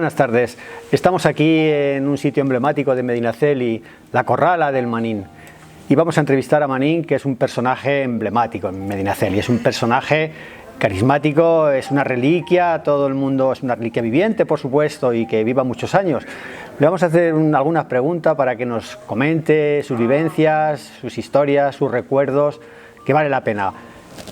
buenas tardes. Estamos aquí en un sitio emblemático de Medinaceli, la Corrala del Manín. Y vamos a entrevistar a Manín, que es un personaje emblemático en Medinaceli. Es un personaje carismático, es una reliquia, todo el mundo es una reliquia viviente, por supuesto, y que viva muchos años. Le vamos a hacer algunas preguntas para que nos comente sus vivencias, sus historias, sus recuerdos, que vale la pena.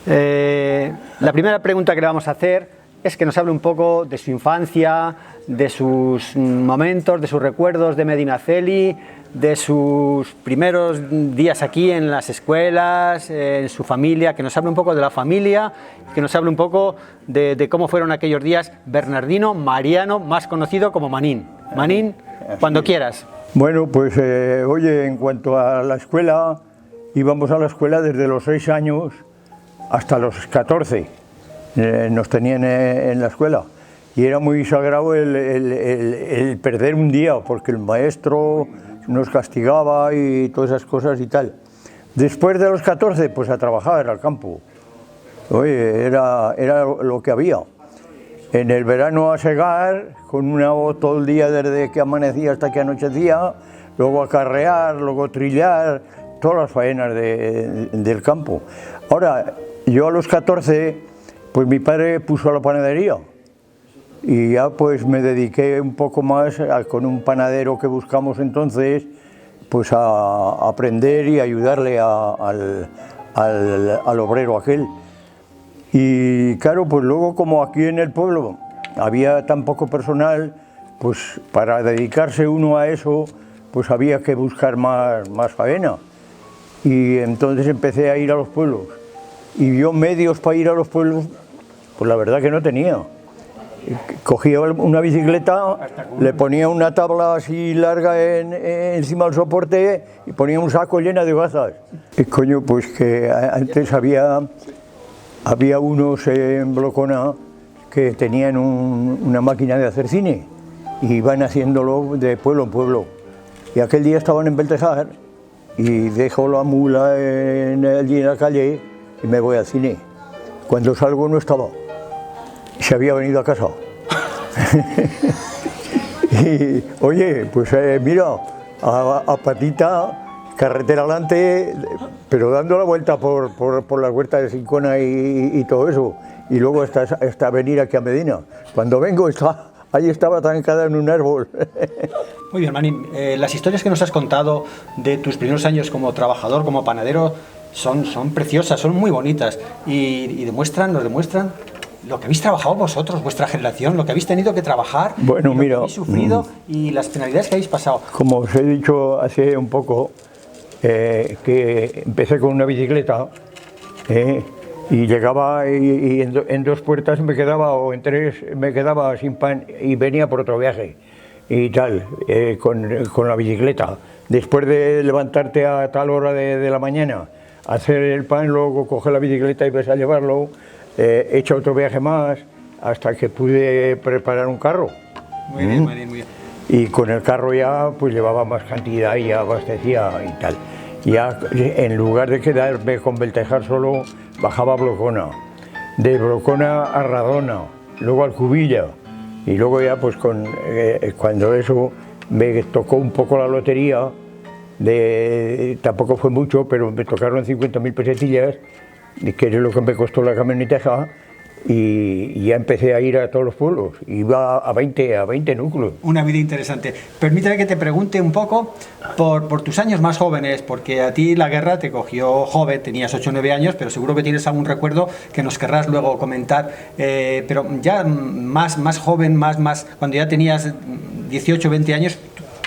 La primera pregunta que le vamos a hacer es que nos hable un poco de su infancia, de sus momentos, de sus recuerdos de Medinaceli, de sus primeros días aquí en las escuelas, en su familia, que nos hable un poco de la familia, que nos hable un poco de cómo fueron aquellos días Bernardino Mariano, más conocido como Manín. Manín, cuando quieras. Bueno, pues oye, en cuanto a la escuela, íbamos a la escuela desde los 6 años hasta los 14. Nos tenían en la escuela y era muy sagrado el perder un día, porque el maestro nos castigaba y todas esas cosas y tal. Después de los 14, pues a trabajar al campo. Oye, era lo que había. En el verano a segar, con una voz todo el día desde que amanecía hasta que anochecía, luego a carrear, luego trillar, todas las faenas del campo. Ahora, yo a los 14, pues mi padre puso la panadería y ya pues me dediqué un poco más con un panadero que buscamos entonces, pues a aprender y ayudarle al obrero aquel. Y claro, pues luego como aquí en el pueblo había tan poco personal, pues para dedicarse uno a eso, pues había que buscar más faena. Y entonces empecé a ir a los pueblos. Y yo medios para ir a los pueblos, pues la verdad que no tenía. Cogía una bicicleta, le ponía una tabla así larga encima del soporte y ponía un saco lleno de gazas. Y coño, pues que antes había unos en Blocona que tenían una máquina de hacer cine y iban haciéndolo de pueblo en pueblo. Y aquel día estaban en Beltejar y dejo la mula allí en la calle y me voy al cine. Cuando salgo no estaba. Se había venido a casa. Y oye, pues mira, a patita, carretera adelante, pero dando la vuelta por las huertas de Sincona y todo eso. Y luego hasta venir aquí a Medina. Cuando vengo, ahí estaba trancada en un árbol. Muy bien, Manín. Las historias que nos has contado de tus primeros años como trabajador, como panadero, son preciosas, son muy bonitas y nos demuestran lo que habéis trabajado vosotros, vuestra generación, lo que habéis tenido que trabajar, bueno, mira, lo que habéis sufrido y las penalidades que habéis pasado. Como os he dicho hace un poco, que empecé con una bicicleta y llegaba y en 2 puertas me quedaba, o en 3 me quedaba sin pan y venía por otro viaje y tal, con la bicicleta. Después de levantarte a tal hora de la mañana, hacer el pan, luego coger la bicicleta y vas a llevarlo, he hecho otro viaje más hasta que pude preparar un carro. Muy bien, Manín, muy bien. Y con el carro ya pues llevaba más cantidad y abastecía y tal. Ya en lugar de quedarme con Beltejar solo, bajaba a Blocona, de Blocona a Radona, luego al Cubilla y luego ya pues cuando eso me tocó un poco la lotería, tampoco fue mucho, pero me tocaron 50.000 pesetillas, que es lo que me costó la camioneta, y ya empecé a ir a todos los pueblos, iba a 20 núcleos. Una vida interesante. Permítame que te pregunte un poco por tus años más jóvenes, porque a ti la guerra te cogió joven, tenías 8 o 9 años, pero seguro que tienes algún recuerdo que nos querrás luego comentar, pero ya más joven, cuando ya tenías 18 o 20 años,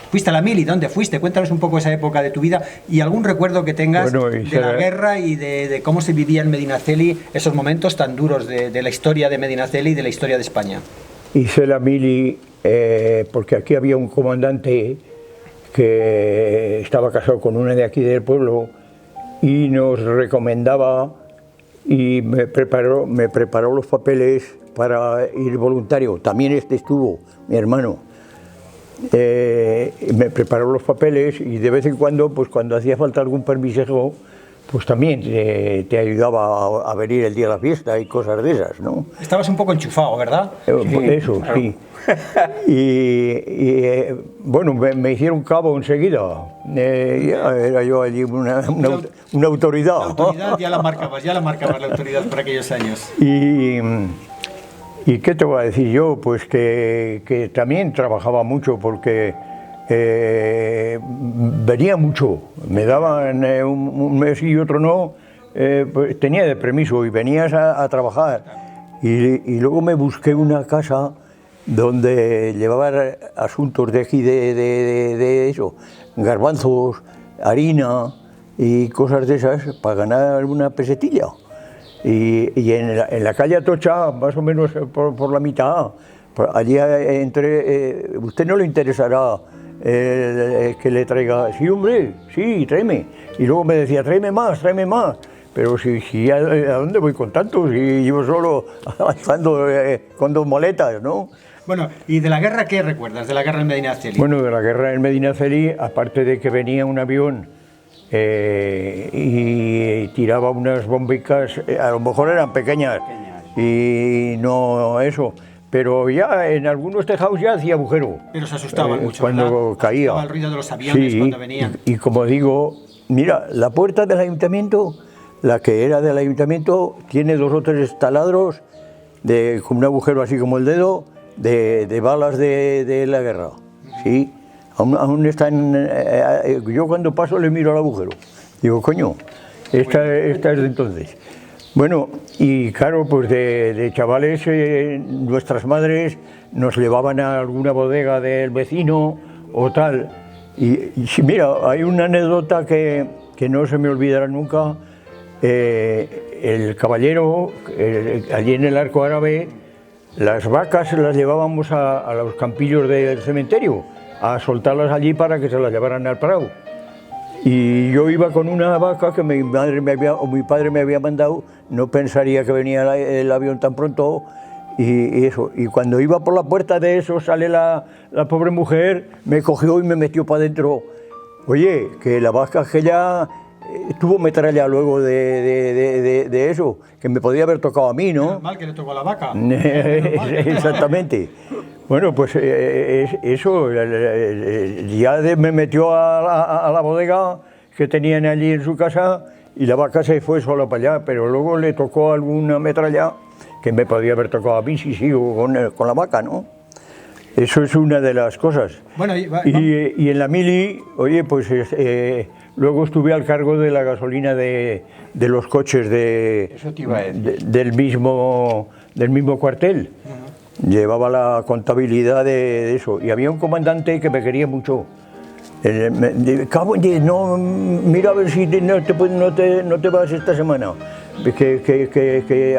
fuiste a la mili. ¿Dónde fuiste? Cuéntanos un poco esa época de tu vida y algún recuerdo que tengas de la guerra y de cómo se vivía en Medinaceli esos momentos tan duros de la historia de Medinaceli y de la historia de España. Hice la mili porque aquí había un comandante que estaba casado con una de aquí del pueblo y nos recomendaba y me preparó los papeles para ir voluntario. También estuvo mi hermano. Me preparó los papeles y de vez en cuando, pues cuando hacía falta algún permiso, pues también te ayudaba a venir el día de la fiesta y cosas de esas, ¿no? Estabas un poco enchufado, ¿verdad? Eso, claro. Sí. Bueno, me hicieron cabo enseguida. Era yo allí una autoridad. La autoridad ya la marcabas la autoridad por aquellos años. ¿Y qué te voy a decir yo? Pues que también trabajaba mucho porque venía mucho. Me daban un mes y otro no. Pues tenía de permiso y venías a trabajar. Y luego me busqué una casa donde llevaba asuntos de aquí, de eso, garbanzos, harina y cosas de esas para ganar una pesetilla. Y en la calle Atocha, más o menos por la mitad, allí entré. ¿Usted no le interesará que le traiga? Sí, hombre, sí, tráeme. Y luego me decía, tráeme más, tráeme más. Pero si ¿a dónde voy con tantos? Y yo solo alzando con 2 moletas, ¿no? Bueno, ¿y de la guerra qué recuerdas? De la guerra en Medinaceli. Bueno, de la guerra en Medinaceli, aparte de que venía un avión y tiraba unas bombicas, a lo mejor eran pequeñas y no eso, pero ya en algunos tejados ya hacía agujero. Pero se asustaban mucho, cuando ¿verdad? caía. Asustaba el ruido de los aviones, sí, cuando venían. Y como digo, mira, la puerta del ayuntamiento, la que era del ayuntamiento, tiene 2 o 3 taladros con un agujero así como el dedo de balas de la guerra, ¿sí? Aún están. Yo cuando paso le miro al agujero. Digo, coño, esta es de entonces. Bueno, y claro, pues de chavales, nuestras madres nos llevaban a alguna bodega del vecino o tal. Y mira, hay una anécdota que no se me olvidará nunca. El caballero, allí en el Arco Árabe, las vacas las llevábamos a los campillos del cementerio, a soltarlas allí para que se las llevaran al prado. Y yo iba con una vaca que mi padre me había mandado, no pensaría que venía el avión tan pronto, y eso. Y cuando iba por la puerta de eso, sale la pobre mujer, me cogió y me metió para adentro. Oye, que la vaca que ya tuvo metralla luego de eso, que me podía haber tocado a mí, ¿no? Menos mal que le tocó a la vaca. Exactamente. Bueno, pues eso, ya me metió a la bodega que tenían allí en su casa y la vaca se fue sola para allá, pero luego le tocó alguna metralla que me podía haber tocado a mí si sigo con la vaca, ¿no? Eso es una de las cosas. Bueno, y en la mili, oye, pues luego estuve al cargo de la gasolina de los coches del mismo cuartel. Llevaba la contabilidad de eso. Y había un comandante que me quería mucho. No, mira a ver si no te vas esta semana. A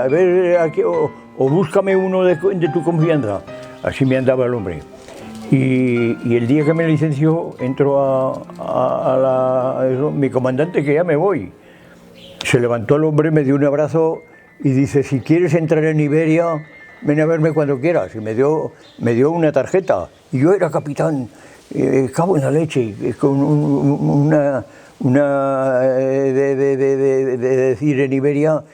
ver, aquí, o búscame uno de tu confianza. Así me andaba el hombre. Y el día que me licenció, entró mi comandante, que ya me voy. Se levantó el hombre, me dio un abrazo y dice, si quieres entrar en Iberia, ven a verme cuando quieras. Y me dio una tarjeta. Y yo era capitán, cabo en la leche, con una de decir en Iberia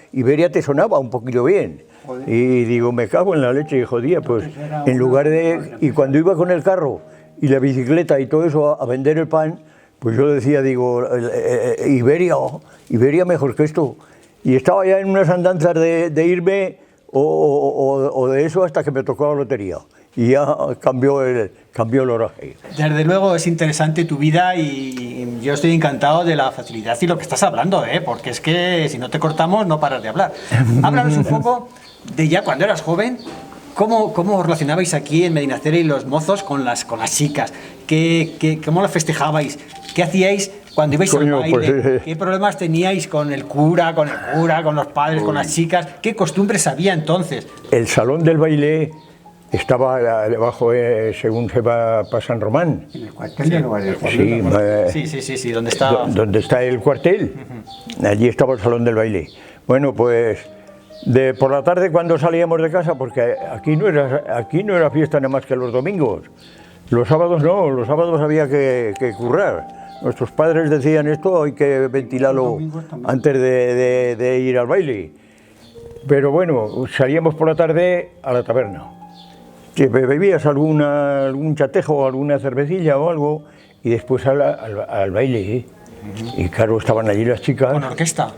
te sonaba un poquito bien. Joder. Y digo, me cago en la leche, y jodía, pues en lugar de... Y cuando iba con el carro y la bicicleta y todo eso a vender el pan, pues yo decía, digo, Iberia mejor que esto. Y estaba ya en unas andanzas de irme o de eso hasta que me tocó la lotería. Y ya cambió el oraje. Desde luego es interesante tu vida y yo estoy encantado de la facilidad y lo que estás hablando, porque es que si no te cortamos no paras de hablar. Háblanos un poco de ya cuando eras joven, ¿cómo os relacionabais aquí en Medinaceli los mozos con las chicas? ¿Cómo las festejabais? ¿Qué hacíais cuando ibais al baile? Pues, ¿qué problemas teníais con el cura, con los padres, con las chicas? ¿Qué costumbres había entonces? El salón del baile estaba debajo, según se va para San Román. ¿En el cuartel de Nueva York? Sí, ¿dónde está? ¿Dónde está el cuartel? Allí estaba el salón del baile. Bueno, pues por la tarde cuando salíamos de casa, porque aquí no era fiesta nada más que los domingos. Los sábados no, los sábados había que currar. nuestros padres decían esto hay que ventilarlo antes de ir al baile. Pero bueno, salíamos por la tarde a la taberna. Si bebías algún chatejo, alguna cervecilla o algo, y después al baile. Y claro, estaban allí las chicas. ¿Con orquesta?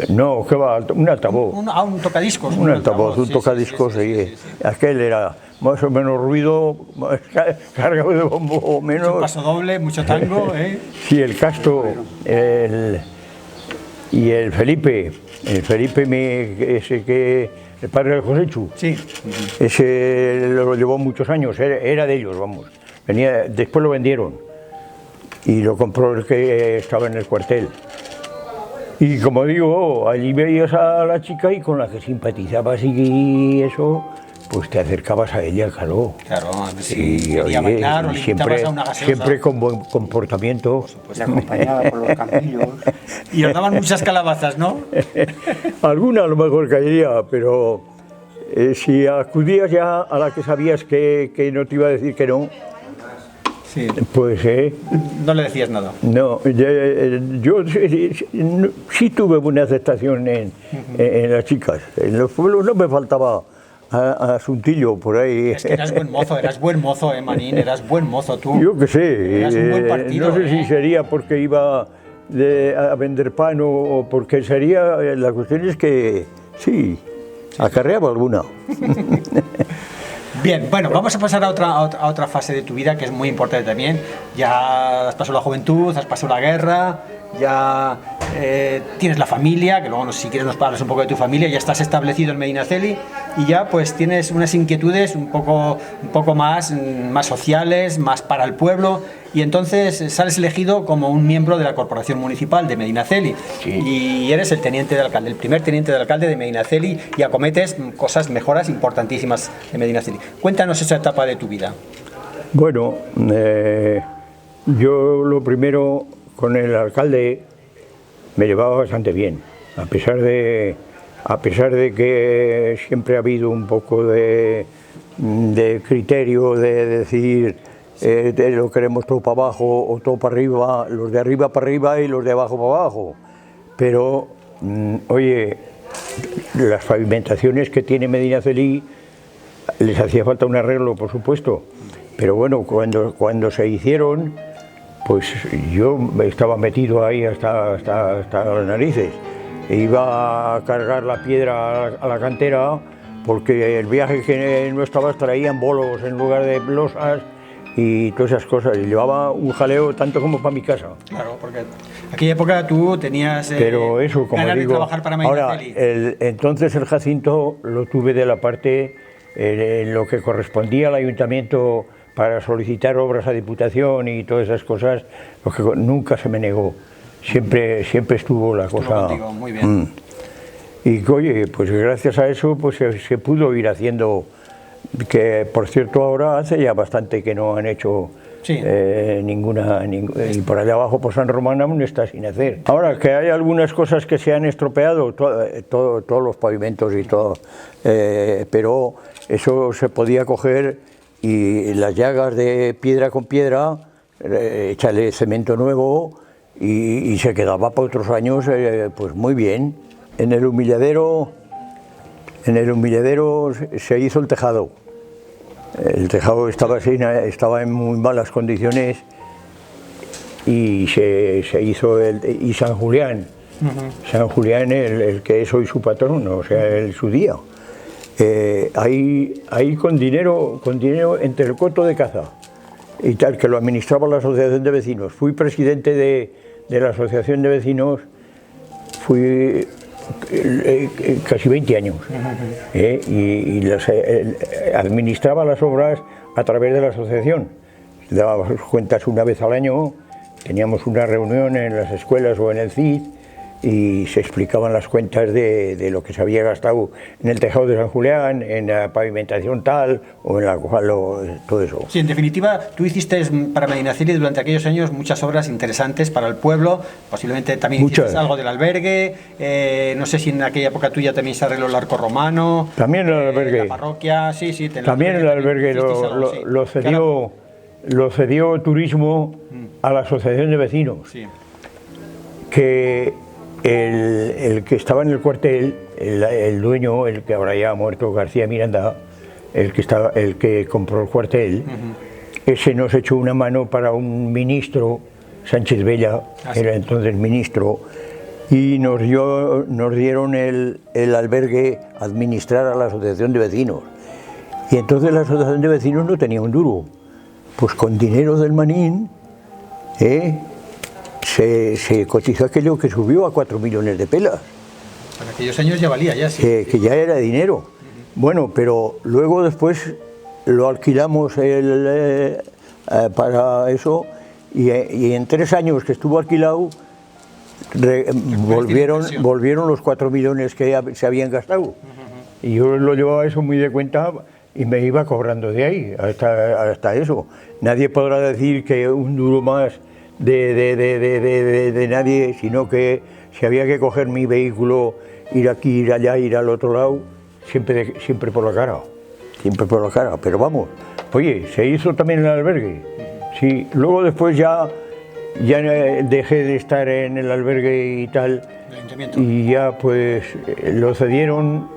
No, ¿qué va? Un altavoz. Un tocadiscos. Un altavoz, un tocadiscos. Sí. Aquel era más o menos ruido, más cargado de bombo o menos. Mucho paso doble, mucho tango, ¿eh? Sí, el Casto y el Felipe. El Felipe, ese que el padre de Joséchu. Sí. Ese lo llevó muchos años, era de ellos, vamos. Después lo vendieron y lo compró el que estaba en el cuartel. Y como digo, allí veías a la chica y con la que simpatizabas y eso, pues te acercabas a ella, claro. Claro, si quería bailar o le invitabas a una gaseosa. Siempre con buen comportamiento. Pues se acompañaba por los campillos. Y os daban muchas calabazas, ¿no? Alguna a lo mejor caería, pero si acudías ya a la que sabías que no te iba a decir que no, sí. Pues no le decías nada. No, yo sí tuve buena aceptación en las chicas. En los pueblos no me faltaba asuntillo por ahí. Es que eras buen mozo, Manín, eras buen mozo tú. Yo qué sé, eras un buen partido, no sé si sería porque iba a vender pan o porque sería, la cuestión es que sí, acarreaba alguna. Bien, bueno, vamos a pasar a otra fase de tu vida que es muy importante también. Ya has pasado la juventud, has pasado la guerra, ya tienes la familia, que luego si quieres nos hablas un poco de tu familia, ya estás establecido en Medinaceli y ya pues tienes unas inquietudes un poco más sociales, más para el pueblo, y entonces sales elegido como un miembro de la Corporación Municipal de Medinaceli. Sí. Y eres el teniente de alcalde, el primer teniente de alcalde de Medinaceli, y acometes mejoras importantísimas de Medinaceli. Cuéntanos esa etapa de tu vida. Bueno, yo lo primero, con el alcalde me llevaba bastante bien, a pesar de que siempre ha habido un poco de criterio de decir lo queremos todo para abajo o todo para arriba, los de arriba para arriba y los de abajo para abajo. Pero, oye, las pavimentaciones que tiene Medinaceli les hacía falta un arreglo, por supuesto, pero bueno, cuando se hicieron, pues yo estaba metido ahí hasta las narices. Iba a cargar la piedra a la cantera porque el viaje que no estabas traían bolos en lugar de losas y todas esas cosas. Y llevaba un jaleo tanto como para mi casa. Claro, porque en aquella época tú tenías pero eso, como ganas digo, de trabajar para Medinaceli. Ahora, entonces el Jacinto lo tuve de la parte en lo que correspondía al ayuntamiento para solicitar obras a Diputación y todas esas cosas, lo que nunca se me negó. Siempre estuvo la cosa. Contigo, muy bien. Y oye, pues gracias a eso pues se pudo ir haciendo, que por cierto ahora hace ya bastante que no han hecho ninguna, y por allá abajo por San Román aún está sin hacer. Ahora que hay algunas cosas que se han estropeado, todos los pavimentos y todo, pero eso se podía coger y las llagas de piedra con piedra, echarle cemento nuevo y se quedaba para otros años pues muy bien. En el humilladero se hizo el tejado. El tejado estaba en muy malas condiciones y se hizo y San Julián. San Julián, el que es hoy su patrón, o sea, su día. Ahí con dinero entre el coto de caza y tal, que lo administraba la asociación de vecinos. Fui presidente de la asociación de vecinos, fui casi 20 años, y administraba las obras a través de la asociación. Dábamos cuentas una vez al año, teníamos una reunión en las escuelas o en el CID y se explicaban las cuentas de lo que se había gastado en el tejado de San Julián, en la pavimentación tal o en la todo eso. Sí, en definitiva, tú hiciste para Medinaceli durante aquellos años muchas obras interesantes para el pueblo, posiblemente también hiciste algo del albergue, no sé si en aquella época tuya también se arregló el arco romano. También el albergue. La parroquia, sí. También el albergue lo cedió Turismo a la asociación de vecinos, Sí. que el que estaba en el cuartel, el dueño, el que ahora ya ha muerto, García Miranda, el que compró el cuartel, ese nos echó una mano para un ministro, Sánchez Bella, era entonces ministro, y nos dieron el albergue a administrar a la asociación de vecinos. Y entonces la asociación de vecinos no tenía un duro. Pues con dinero del Manín se cotizó aquello que subió a 4 millones de pelas. En aquellos años ya valía, ya sí. Que ya era dinero. Bueno, pero luego después lo alquilamos para eso y en 3 años que estuvo alquilado volvieron los 4 millones que se habían gastado. Y yo lo llevaba eso muy de cuenta y me iba cobrando de ahí hasta eso. Nadie podrá decir que un duro más de nadie, sino que si había que coger mi vehículo, ir aquí, ir allá, ir al otro lado, siempre por la cara, pero vamos, oye, se hizo también el albergue, sí, luego después ya dejé de estar en el albergue y tal, y ya pues lo cedieron,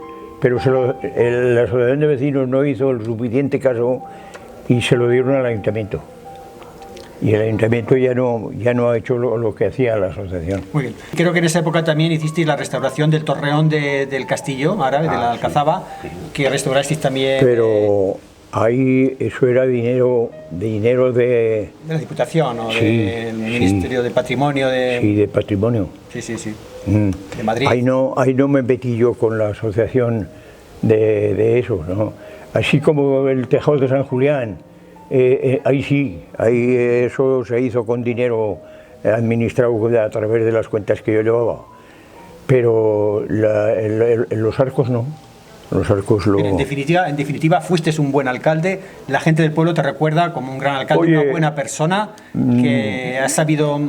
pero la asociación de vecinos no hizo el suficiente caso y se lo dieron al ayuntamiento. Y el ayuntamiento ya no ha hecho lo que hacía la asociación. Muy bien. Creo que en esa época también hicisteis la restauración del torreón del castillo árabe, de la Alcazaba, que restaurasteis también. Pero ahí eso era dinero de la Diputación o del Ministerio de Patrimonio. Sí, de Patrimonio. Sí. De Madrid. Ahí no me metí yo con la asociación de eso, ¿no? Así como el tejado de San Julián. Ahí sí, ahí eso se hizo con dinero administrado a través de las cuentas que yo llevaba, pero los arcos no, los arcos lo... En definitiva fuiste un buen alcalde, la gente del pueblo te recuerda como un gran alcalde, una buena persona que has sabido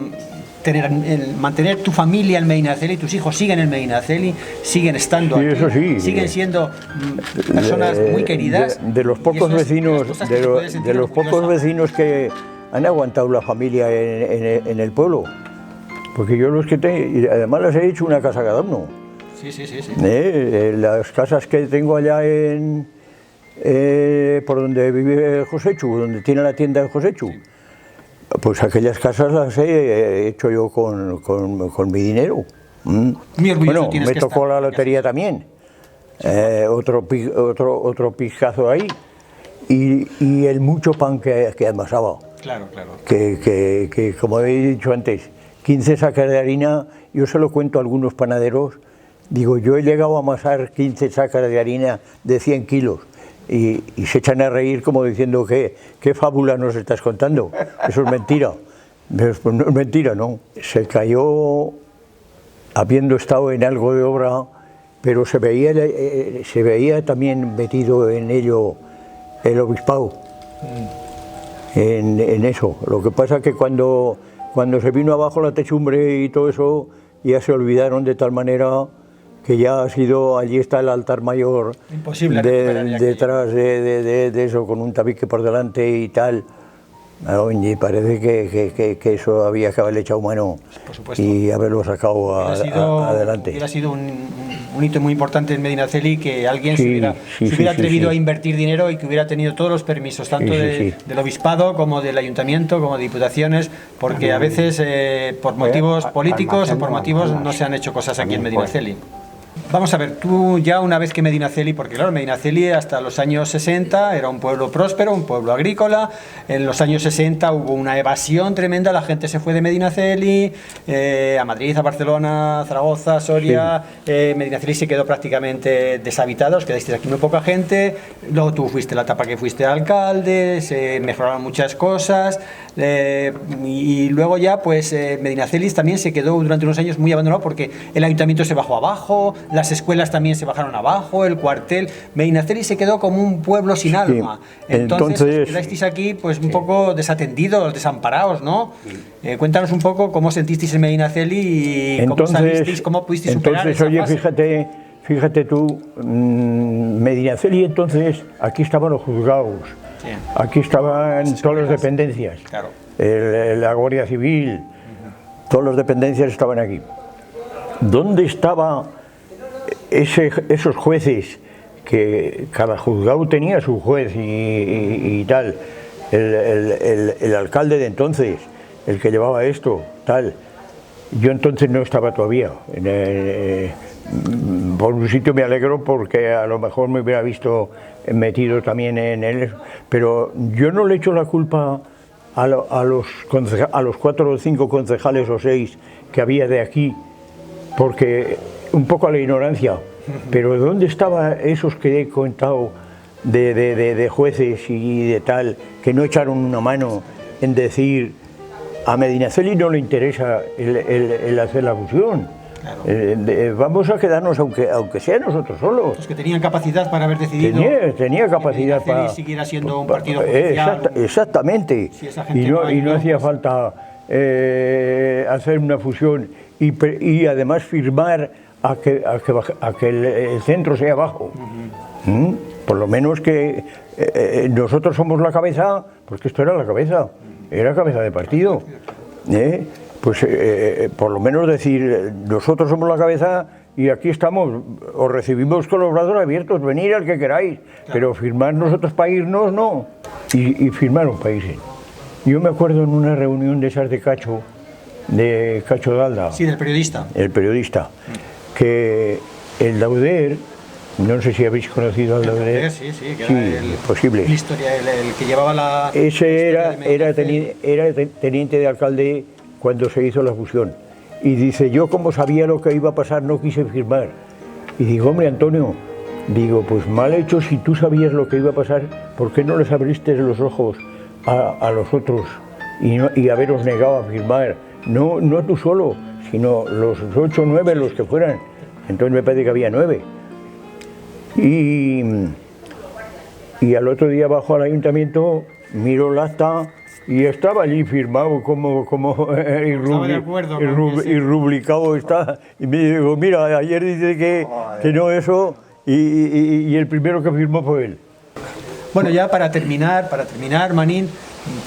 mantener tu familia en Medinaceli, tus hijos siguen en Medinaceli, siguen estando aquí, eso sí, siguen siendo personas muy queridas. De los pocos vecinos, de los pocos vecinos que han aguantado la familia en el pueblo, porque yo los que tengo, y además les he hecho una casa cada uno. Sí. Las casas que tengo allá por donde vive Joséchu, donde tiene la tienda de Joséchu. Pues aquellas casas las he hecho yo con mi dinero. Bueno, me tocó la lotería también. Otro pijazo ahí. Y el mucho pan que amasaba. Claro. Que como he dicho antes, 15 sacas de harina, yo se lo cuento a algunos panaderos. Digo, yo he llegado a amasar 15 sacas de harina de 100 kilos. Y se echan a reír como diciendo ¿qué fábula nos estás contando? Eso es mentira. Pues no es mentira, ¿no? Se cayó habiendo estado en algo de obra, pero se veía también metido en ello el obispado, en eso. Lo que pasa es que cuando se vino abajo la techumbre y todo eso, ya se olvidaron de tal manera que ya allí está el altar mayor. Imposible detrás de eso, con un tabique por delante y tal. Oye, parece que eso había que haberle echado mano y haberlo sacado adelante. Hubiera sido un hito muy importante en Medinaceli que alguien se hubiera atrevido a invertir dinero y que hubiera tenido todos los permisos, tanto del obispado como del ayuntamiento, como de diputaciones, porque a veces por motivos políticos o por motivos no se han hecho cosas aquí en Medinaceli. Vamos a ver, tú ya una vez que Medinaceli, porque claro, Medinaceli hasta los años 60 era un pueblo próspero, un pueblo agrícola, en los años 60 hubo una evasión tremenda, la gente se fue de Medinaceli a Madrid, a Barcelona, a Zaragoza, a Soria, Medinaceli se quedó prácticamente deshabitada, os quedasteis aquí muy poca gente, luego tú fuiste la etapa que fuiste alcalde, se mejoraron muchas cosas, y luego ya pues Medinaceli también se quedó durante unos años muy abandonado porque el ayuntamiento se bajó abajo, las escuelas también se bajaron abajo, el cuartel. Medinaceli se quedó como un pueblo sin alma. Entonces quedasteis aquí pues un poco desatendidos, desamparados, ¿no? Cuéntanos un poco cómo sentisteis en Medinaceli y cómo salisteis, cómo pudisteis superar esa fase. Fíjate tú, Medinaceli entonces, aquí estaban los juzgados, aquí estaban todas las dependencias. Claro. la Guardia Civil, todas las dependencias estaban aquí. ¿Dónde estaban esos jueces? Que cada juzgado tenía su juez y tal. El alcalde de entonces, el que llevaba esto, tal. Yo entonces no estaba todavía. Por un sitio me alegro porque a lo mejor me hubiera visto metido también en él, pero yo no le echo la culpa a los 4 o 5 concejales o 6 que había de aquí, porque un poco a la ignorancia, pero ¿dónde estaban esos que he contado de jueces y de tal, que no echaron una mano en decir a Medinaceli no le interesa el hacer la fusión? Claro. Vamos a quedarnos, aunque sea nosotros solos. Los que tenían capacidad para haber decidido. Tenía capacidad que para siguiera siendo un partido judicial. Exactamente. Si y no hacía falta hacer una fusión y además firmar a que el centro sea bajo. Por lo menos que nosotros somos la cabeza, porque esto era la cabeza, era cabeza de partido. Pues por lo menos decir, nosotros somos la cabeza y aquí estamos, os recibimos con los brazos abiertos, venir al que queráis, claro. Pero firmar nosotros para irnos, no. Y firmaron para irse. Yo me acuerdo en una reunión de esas de Cacho Dalda. Sí, del periodista. El periodista, que el Dauder, no sé si habéis conocido al Dauder. Sí, que sí, era posible. La historia, el que llevaba la... Ese era teniente de alcalde cuando se hizo la fusión, y dice, yo como sabía lo que iba a pasar no quise firmar, y digo, hombre Antonio, digo, pues mal hecho, si tú sabías lo que iba a pasar, ¿por qué no les abriste los ojos a los otros y haberos negado a firmar? No tú solo, sino los 8 o 9, los que fueran. Entonces me parece que había 9. Y al otro día bajo al ayuntamiento, miro el acta y estaba allí firmado como rubricado está. Y me digo, mira, ayer dice que no eso, y el primero que firmó fue él. Bueno, ya para terminar, Manín,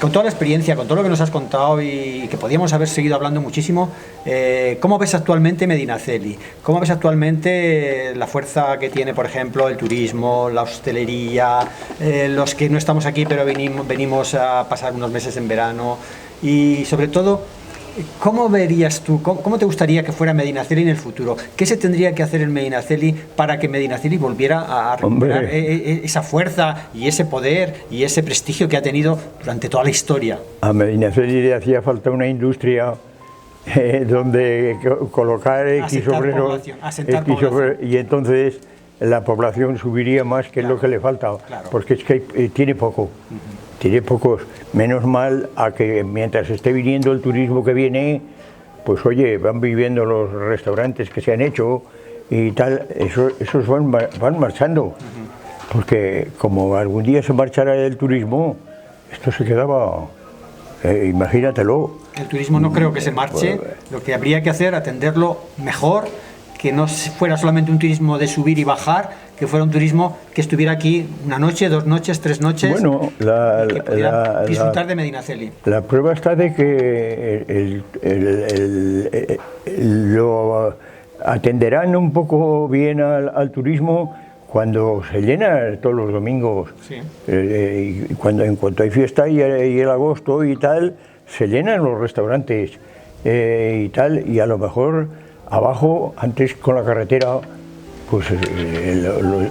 con toda la experiencia, con todo lo que nos has contado y que podíamos haber seguido hablando muchísimo, ¿cómo ves actualmente Medinaceli? ¿Cómo ves actualmente la fuerza que tiene, por ejemplo, el turismo, la hostelería, los que no estamos aquí pero venimos a pasar unos meses en verano? Y sobre todo, ¿cómo verías tú, cómo te gustaría que fuera Medinaceli en el futuro? ¿Qué se tendría que hacer en Medinaceli para que Medinaceli volviera a recuperar esa fuerza y ese poder y ese prestigio que ha tenido durante toda la historia? A Medinaceli le hacía falta una industria donde colocar X obreros, y entonces la población subiría más, que claro, es lo que le falta, claro. Porque es que tiene poco. Tiene pocos, menos mal a que mientras esté viniendo el turismo que viene, pues oye, van viviendo los restaurantes que se han hecho y tal, esos van marchando, porque como algún día se marchara el turismo, esto se quedaba, imagínatelo. El turismo no creo que se marche, lo que habría que hacer, atenderlo mejor, que no fuera solamente un turismo de subir y bajar, que fuera un turismo que estuviera aquí una noche, 2 noches, 3 noches, bueno, que pudiera disfrutar de Medinaceli. La prueba está de que lo atenderán un poco bien al turismo cuando se llena todos los domingos. Sí. En cuanto hay fiesta y el agosto y tal, se llenan los restaurantes y tal, y a lo mejor abajo, antes con la carretera, pues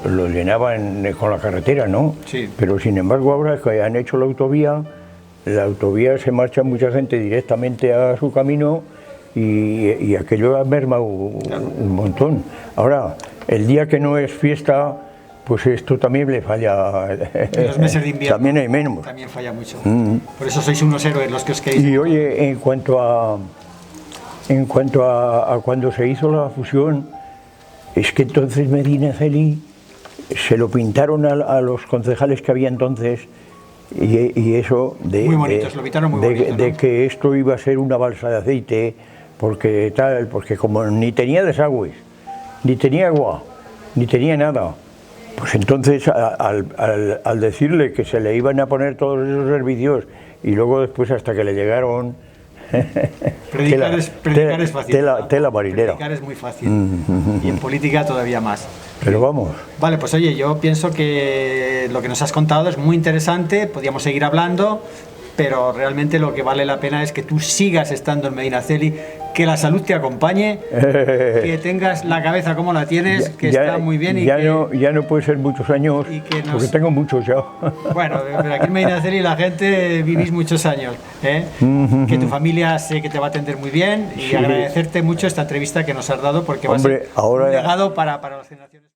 lo llenaban con la carretera, ¿no? Sí. Pero sin embargo ahora que han hecho la autovía se marcha mucha gente directamente a su camino y aquello ha mermado un montón. Ahora, el día que no es fiesta, pues esto también le falla. En los meses de invierno también hay menos. También falla mucho. Por eso sois unos héroes los que os queréis. Y oye, en cuanto a cuando se hizo la fusión, es que entonces Medinaceli se lo pintaron a los concejales que había entonces y eso muy bonitos, lo pintaron muy bonito, ¿no? De que esto iba a ser una balsa de aceite, porque como ni tenía desagües, ni tenía agua, ni tenía nada, pues entonces al decirle que se le iban a poner todos esos servicios y luego después hasta que le llegaron Predicar es fácil. tela marinera. Predicar es muy fácil. Y en política todavía más. Pero vamos. Vale, pues oye, yo pienso que lo que nos has contado es muy interesante, podríamos seguir hablando, pero realmente lo que vale la pena es que tú sigas estando en Medinaceli, que la salud te acompañe, que tengas la cabeza como la tienes, que está muy bien y ya que... no puede ser muchos años, porque tengo muchos ya. Bueno, pero aquí en Medinaceli la gente vivís muchos años, ¿eh? Que tu familia sé que te va a atender muy bien y agradecerte mucho esta entrevista que nos has dado porque va a ser un legado para las generaciones.